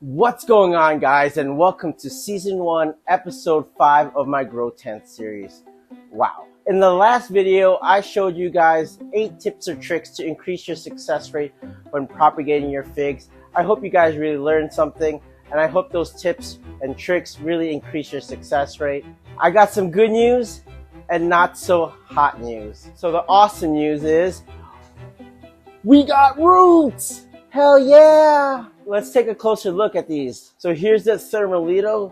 What's going on, guys, and welcome to season 1 episode 5 of my Grow Tent series. Wow. In the last video I showed you guys 8 tips or tricks to increase your success rate when propagating your figs. I hope you guys really learned something, and I hope those tips and tricks really increase your success rate. I got some good news and not so hot news. So the awesome news is we got roots! Hell yeah! Let's take a closer look at these. So here's the thermalito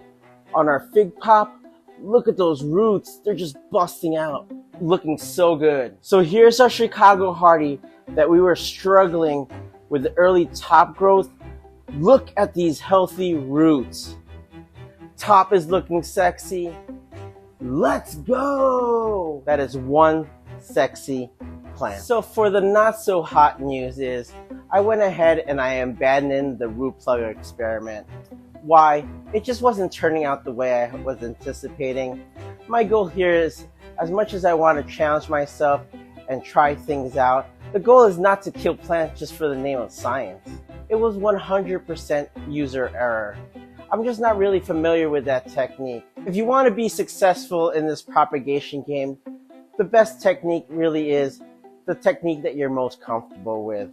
on our fig pop. Look at those roots. They're just busting out. Looking so good. So here's our Chicago Hardy that we were struggling with the early top growth. Look at these healthy roots. Top is looking sexy. Let's go! That is one sexy plant. So for the not so hot news is, I went ahead and I abandoned the root plugger experiment. Why? It just wasn't turning out the way I was anticipating. My goal here is, as much as I want to challenge myself and try things out, the goal is not to kill plants just for the name of science. It was 100% user error. I'm just not really familiar with that technique. If you want to be successful in this propagation game, the best technique really is the technique that you're most comfortable with.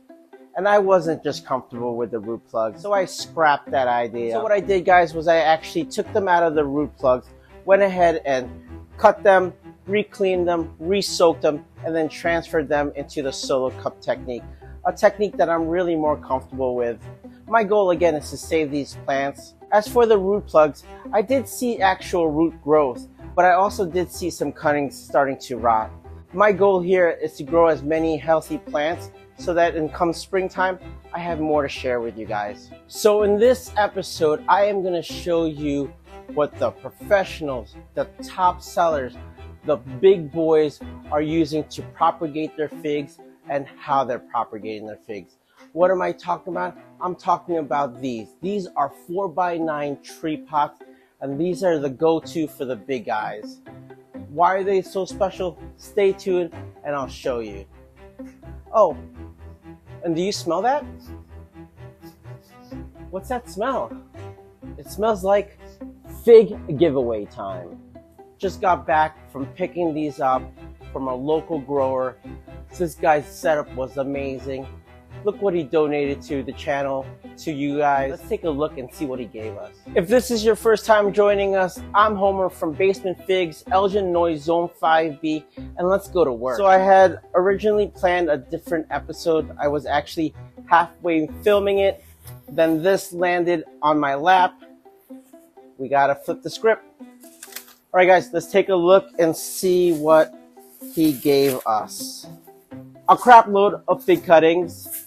And I wasn't just comfortable with the root plugs, so I scrapped that idea. So what I did, guys, was I actually took them out of the root plugs, went ahead and cut them, re-cleaned them, re-soaked them, and then transferred them into the solo cup technique, a technique that I'm really more comfortable with. My goal, again, is to save these plants. As for the root plugs, I did see actual root growth, but I also did see some cuttings starting to rot. My goal here is to grow as many healthy plants so that come springtime, I have more to share with you guys. So in this episode, I am going to show you what the professionals, the top sellers, the big boys are using to propagate their figs and how they're propagating their figs. What am I talking about? I'm talking about these. These are 4x9 tree pots, and these are the go-to for the big guys. Why are they so special? Stay tuned and I'll show you. Oh, and do you smell that? What's that smell? It smells like fig giveaway time. Just got back from picking these up from a local grower. This guy's setup was amazing. Look what he donated to the channel, to you guys. Let's take a look and see what he gave us. If this is your first time joining us, I'm Homer from BasementFigs, Elgin Noise Zone 5B, and let's go to work. So I had originally planned a different episode. I was actually halfway filming it. Then this landed on my lap. We gotta flip the script. All right, guys, let's take a look and see what he gave us. A crap load of fig cuttings.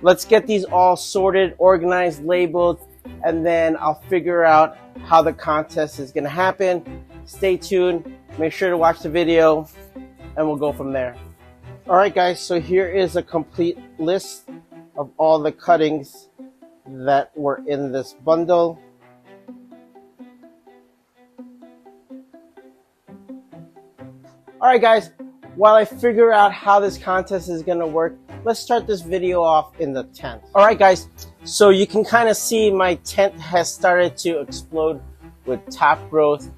Let's get these all sorted, organized, labeled, and then I'll figure out how the contest is going to happen. Stay tuned. Make sure to watch the video, and we'll go from there. All right, guys, so here is a complete list of all the cuttings that were in this bundle. All right, guys, while I figure out how this contest is going to work, let's start this video off in the tent. All right, guys, so you can kind of see my tent has started to explode with top growth.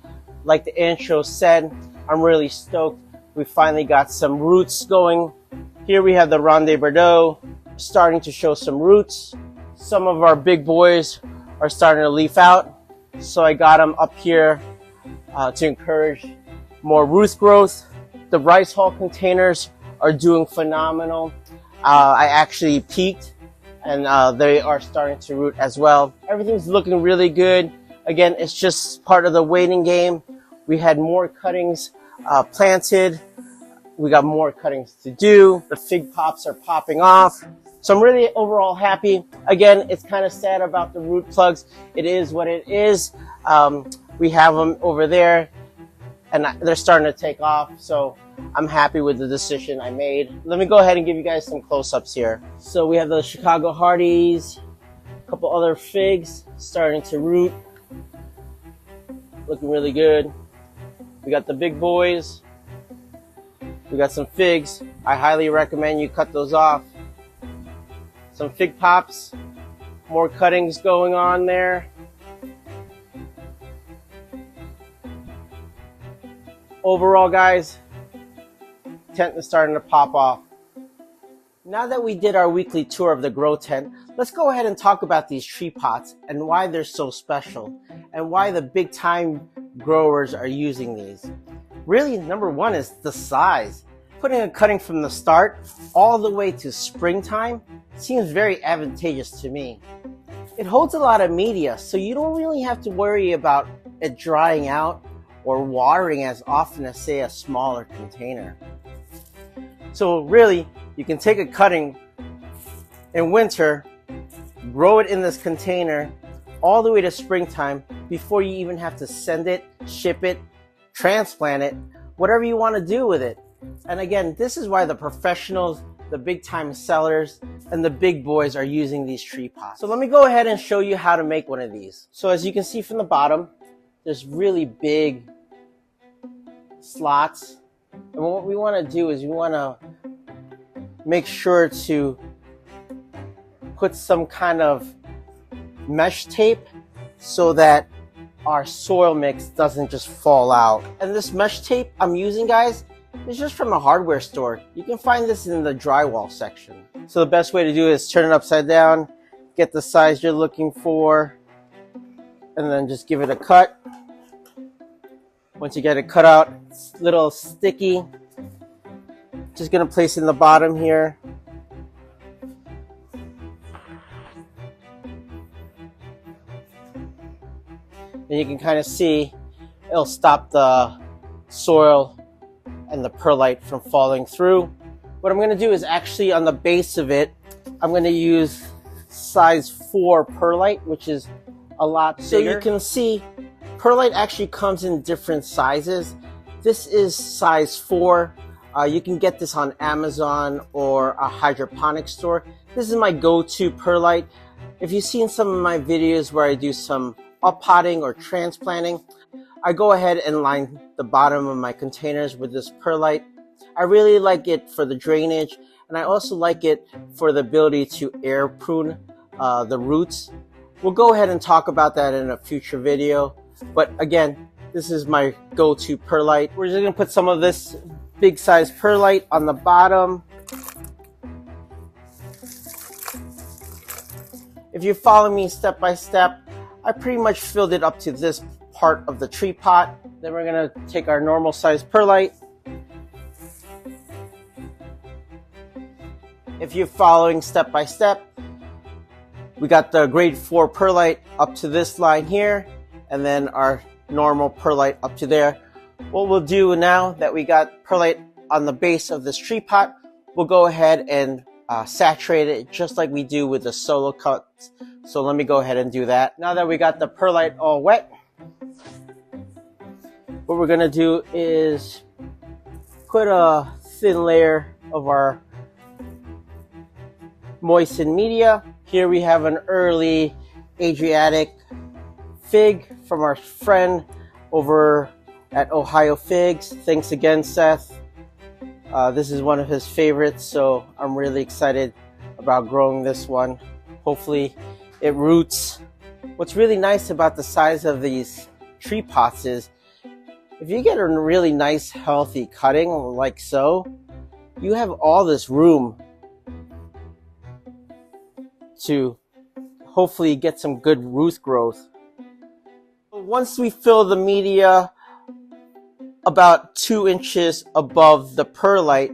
Like the intro said, I'm really stoked. We finally got some roots going. Here we have the Ronde Bordeaux starting to show some roots. Some of our big boys are starting to leaf out. So I got them up here to encourage more root growth. The rice hull containers are doing phenomenal. I actually peaked, and they are starting to root as well. Everything's looking really good. Again, it's just part of the waiting game. We had more cuttings planted. We got more cuttings to do. The fig pops are popping off. So I'm really overall happy. Again, it's kind of sad about the root plugs. It is what it is. We have them over there, and they're starting to take off. So I'm happy with the decision I made. Let me go ahead and give you guys some close-ups here. So we have the Chicago Hardys, a couple other figs starting to root. Looking really good. We got the big boys. We got some figs. I highly recommend you cut those off. Some fig pops. More cuttings going on there. Overall, guys, tent is starting to pop off. Now that we did our weekly tour of the grow tent, let's go ahead and talk about these tree pots and why they're so special and why the big time growers are using these. Really, number one is the size. Putting a cutting from the start all the way to springtime seems very advantageous to me. It holds a lot of media, so you don't really have to worry about it drying out or watering as often as, say, a smaller container. So really, you can take a cutting in winter, grow it in this container all the way to springtime before you even have to send it, ship it, transplant it, whatever you want to do with it. And again, this is why the professionals, the big time sellers, and the big boys are using these tree pots. So let me go ahead and show you how to make one of these. So as you can see from the bottom, there's really big slots. And what we want to do is we want to make sure to put some kind of mesh tape so that our soil mix doesn't just fall out. And this mesh tape I'm using, guys, is just from a hardware store. You can find this in the drywall section. So the best way to do it is turn it upside down, get the size you're looking for, and then just give it a cut. Once you get it cut out, it's a little sticky. Just gonna place it in the bottom here. And you can kind of see it'll stop the soil and the perlite from falling through. What I'm gonna do is actually on the base of it, I'm gonna use size 4 perlite, which is a lot bigger. So you can see perlite actually comes in different sizes. This is size 4. You can get this on Amazon or a hydroponic store. This is my go-to perlite. If you've seen some of my videos where I do some uppotting or transplanting, I go ahead and line the bottom of my containers with this perlite. I really like it for the drainage, and I also like it for the ability to air prune the roots. We'll go ahead and talk about that in a future video. But again, this is my go-to perlite. We're just gonna put some of this big size perlite on the bottom. If you follow me step by step, I pretty much filled it up to this part of the tree pot. Then we're gonna take our normal size perlite. If you're following step by step, we got the grade 4 perlite up to this line here, and then our normal perlite up to there. What we'll do now that we got perlite on the base of this tree pot, we'll go ahead and saturate it just like we do with the solo cuts. So let me go ahead and do that. Now that we got the perlite all wet, what we're gonna do is put a thin layer of our moistened media. Here we have an early Adriatic fig from our friend over at Ohio Figs. Thanks again, Seth. This is one of his favorites, so I'm really excited about growing this one. Hopefully it roots. What's really nice about the size of these tree pots is if you get a really nice healthy cutting like so, you have all this room to hopefully get some good root growth. Once we fill the media about 2 inches above the perlite,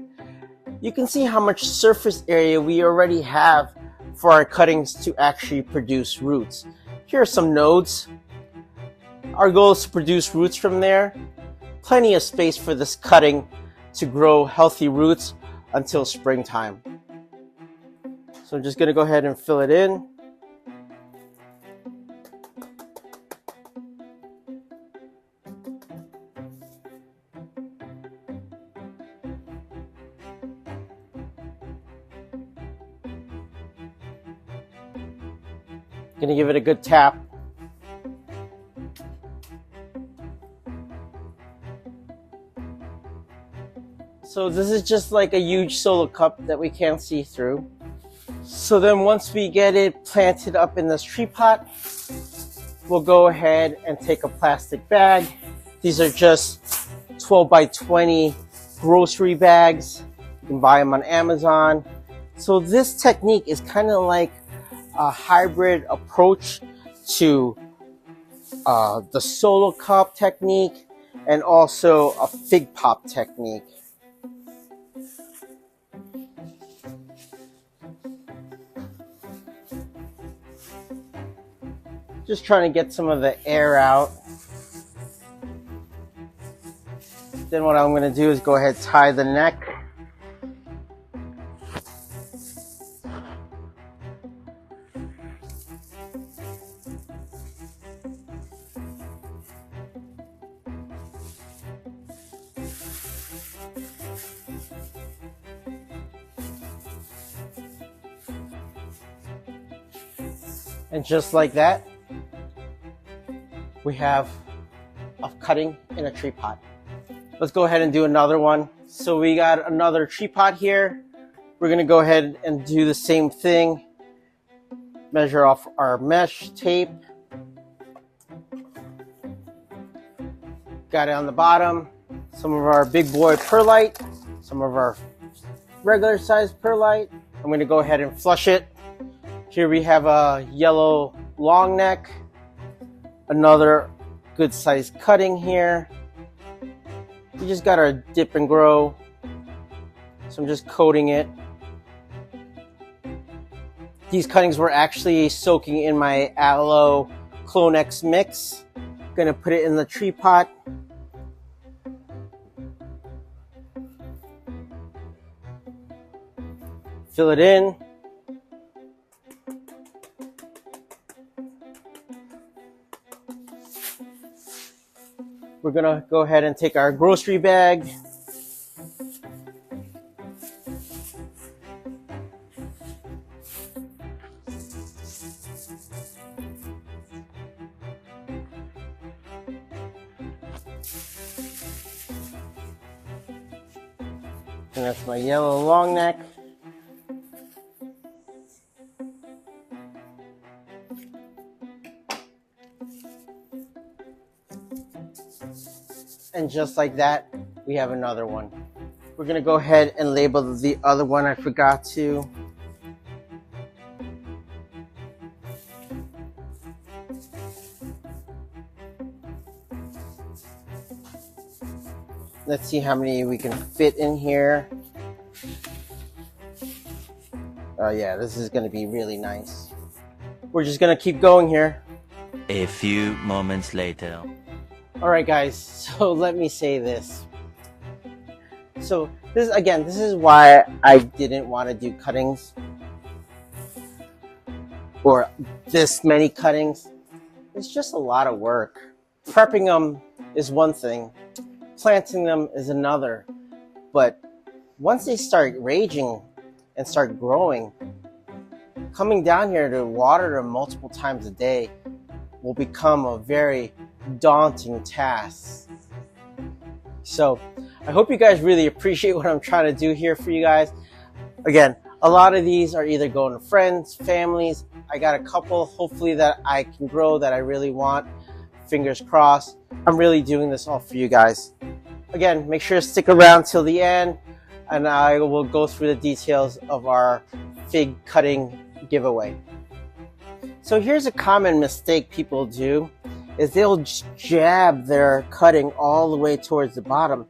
you can see how much surface area we already have for our cuttings to actually produce roots. Here are some nodes. Our goal is to produce roots from there. Plenty of space for this cutting to grow healthy roots until springtime. So I'm just gonna go ahead and fill it in. Gonna give it a good tap. So this is just like a huge solo cup that we can't see through. So then once we get it planted up in this tree pot, we'll go ahead and take a plastic bag. These are just 12 by 20 grocery bags. You can buy them on Amazon. So this technique is kind of like a hybrid approach to the solo cup technique and also a fig pop technique. Just trying to get some of the air out. Then what I'm going to do is go ahead and tie the neck. And just like that, we have a cutting in a tree pot. Let's go ahead and do another one. So we got another tree pot here. We're gonna go ahead and do the same thing. Measure off our mesh tape. Got it on the bottom. Some of our big boy perlite, some of our regular sized perlite. I'm gonna go ahead and flush it. Here we have a yellow long neck, another good sized cutting here. We just got our dip and grow, so I'm just coating it. These cuttings were actually soaking in my aloe Clonex mix. Gonna put it in the tree pot. Fill it in. We're gonna go ahead and take our grocery bag. And that's my yellow long neck. And just like that, we have another one. We're gonna go ahead and label the other one. I forgot to. Let's see how many we can fit in here. Oh yeah, this is gonna be really nice. We're just gonna keep going here. A few moments later. Alright guys, so let me say this. So this is why I didn't want to do cuttings. Or this many cuttings. It's just a lot of work. Prepping them is one thing. Planting them is another. But once they start raging and start growing, coming down here to water them multiple times a day will become a very daunting task. So I hope you guys really appreciate what I'm trying to do here for you guys. Again, a lot of these are either going to friends, families. I got a couple hopefully that I can grow that I really want. Fingers crossed. I'm really doing this all for you guys. Again, make sure to stick around till the end and I will go through the details of our fig cutting giveaway. So here's a common mistake people do, is they'll jab their cutting all the way towards the bottom.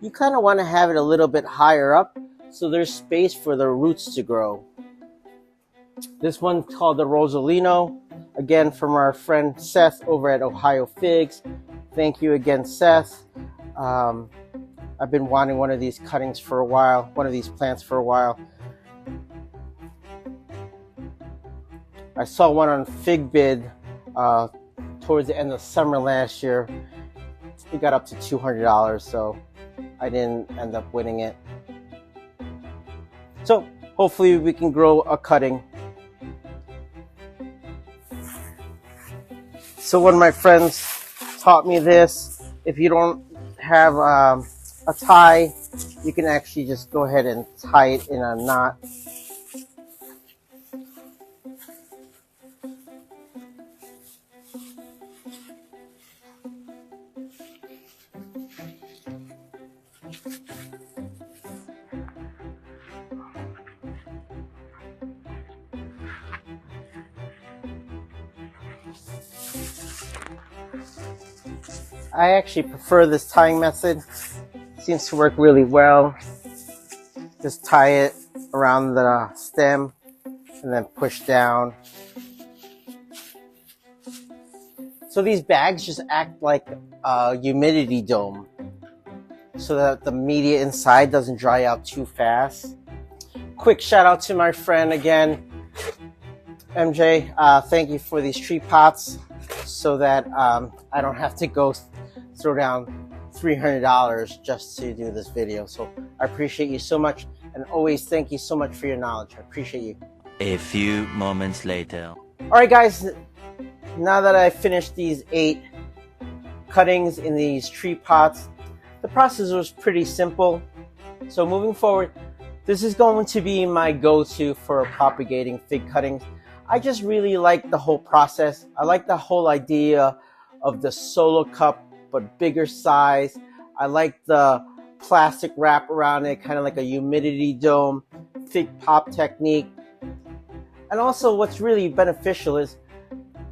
You kind of want to have it a little bit higher up so there's space for the roots to grow. This one's called the Rosalino, again from our friend Seth over at Ohio Figs. Thank you again, Seth. I've been wanting one of these cuttings for a while, one of these plants for a while. I saw one on FigBid towards the end of summer last year. It got up to $200, so I didn't end up winning it. So hopefully we can grow a cutting. So one of my friends taught me this. If you don't have a tie, you can actually just go ahead and tie it in a knot. I actually prefer this tying method. Seems to work really well. Just tie it around the stem and then push down. So these bags just act like a humidity dome so that the media inside doesn't dry out too fast. Quick shout out to my friend again, MJ. Thank you for these tree pots so that I don't have to go throw down $300 just to do this video. So I appreciate you so much, and always thank you so much for your knowledge. I appreciate you. A few moments later. Alright guys, now that I finished these 8 cuttings in these tree pots, the process was pretty simple. So moving forward, this is going to be my go-to for propagating fig cuttings. I just really like the whole process. I like the whole idea of the solo cup but bigger size. I like the plastic wrap around it, kind of like a humidity dome, fig pop technique. And also what's really beneficial is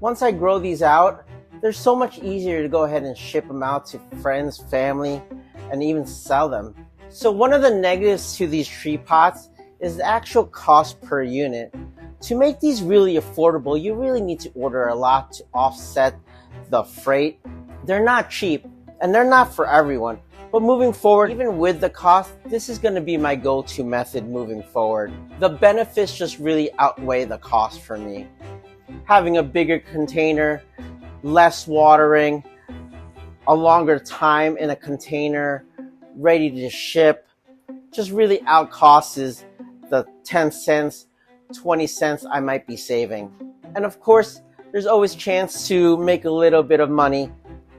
once I grow these out, they're so much easier to go ahead and ship them out to friends, family, and even sell them. So one of the negatives to these tree pots is the actual cost per unit. To make these really affordable, you really need to order a lot to offset the freight. They're not cheap, and they're not for everyone. But moving forward, even with the cost, this is going to be my go-to method moving forward. The benefits just really outweigh the cost for me. Having a bigger container, less watering, a longer time in a container, ready to ship, just really outcosts the 10 cents, 20 cents I might be saving. And of course, there's always a chance to make a little bit of money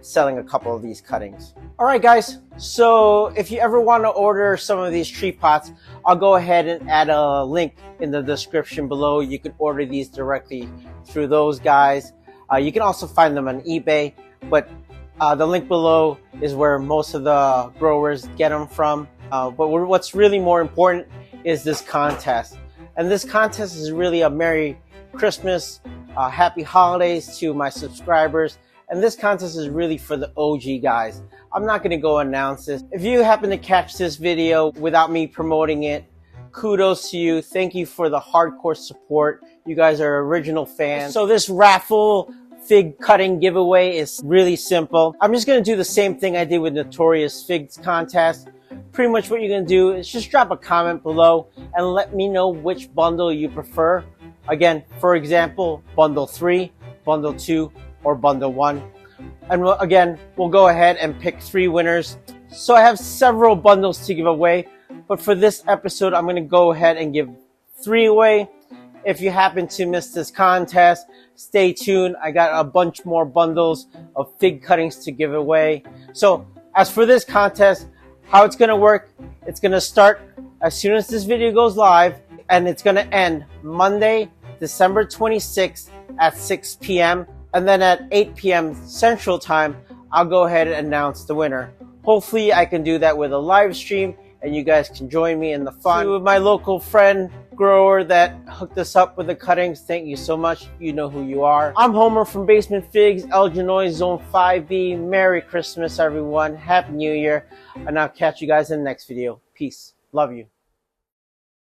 selling a couple of these cuttings. Alright guys, so if you ever want to order some of these tree pots, I'll go ahead and add a link in the description below. You can order these directly through those guys. You can also find them on eBay, but the link below is where most of the growers get them from. But what's really more important is this contest. And this contest is really a Merry Christmas, Happy Holidays to my subscribers. And this contest is really for the OG guys. I'm not going to go announce this. If you happen to catch this video without me promoting it, kudos to you. Thank you for the hardcore support. You guys are original fans. So this raffle fig cutting giveaway is really simple. I'm just going to do the same thing I did with Notorious Figs contest. Pretty much what you're going to do is just drop a comment below and let me know which bundle you prefer. Again, for example, bundle 3, bundle 2, or bundle 1. And again, we'll go ahead and pick 3 winners. So I have several bundles to give away, but for this episode, I'm going to go ahead and give 3 away. If you happen to miss this contest, stay tuned. I got a bunch more bundles of fig cuttings to give away. So as for this contest, how it's going to work, it's going to start as soon as this video goes live, and it's going to end Monday, December 26th at 6 p.m. And then at 8 p.m. Central Time, I'll go ahead and announce the winner. Hopefully I can do that with a live stream and you guys can join me in the fun. To my local friend grower that hooked us up with the cuttings, thank you so much. You know who you are. I'm Homer from BasementFigs, Illinois, Zone 5B. Merry Christmas, everyone. Happy New Year. And I'll catch you guys in the next video. Peace. Love you.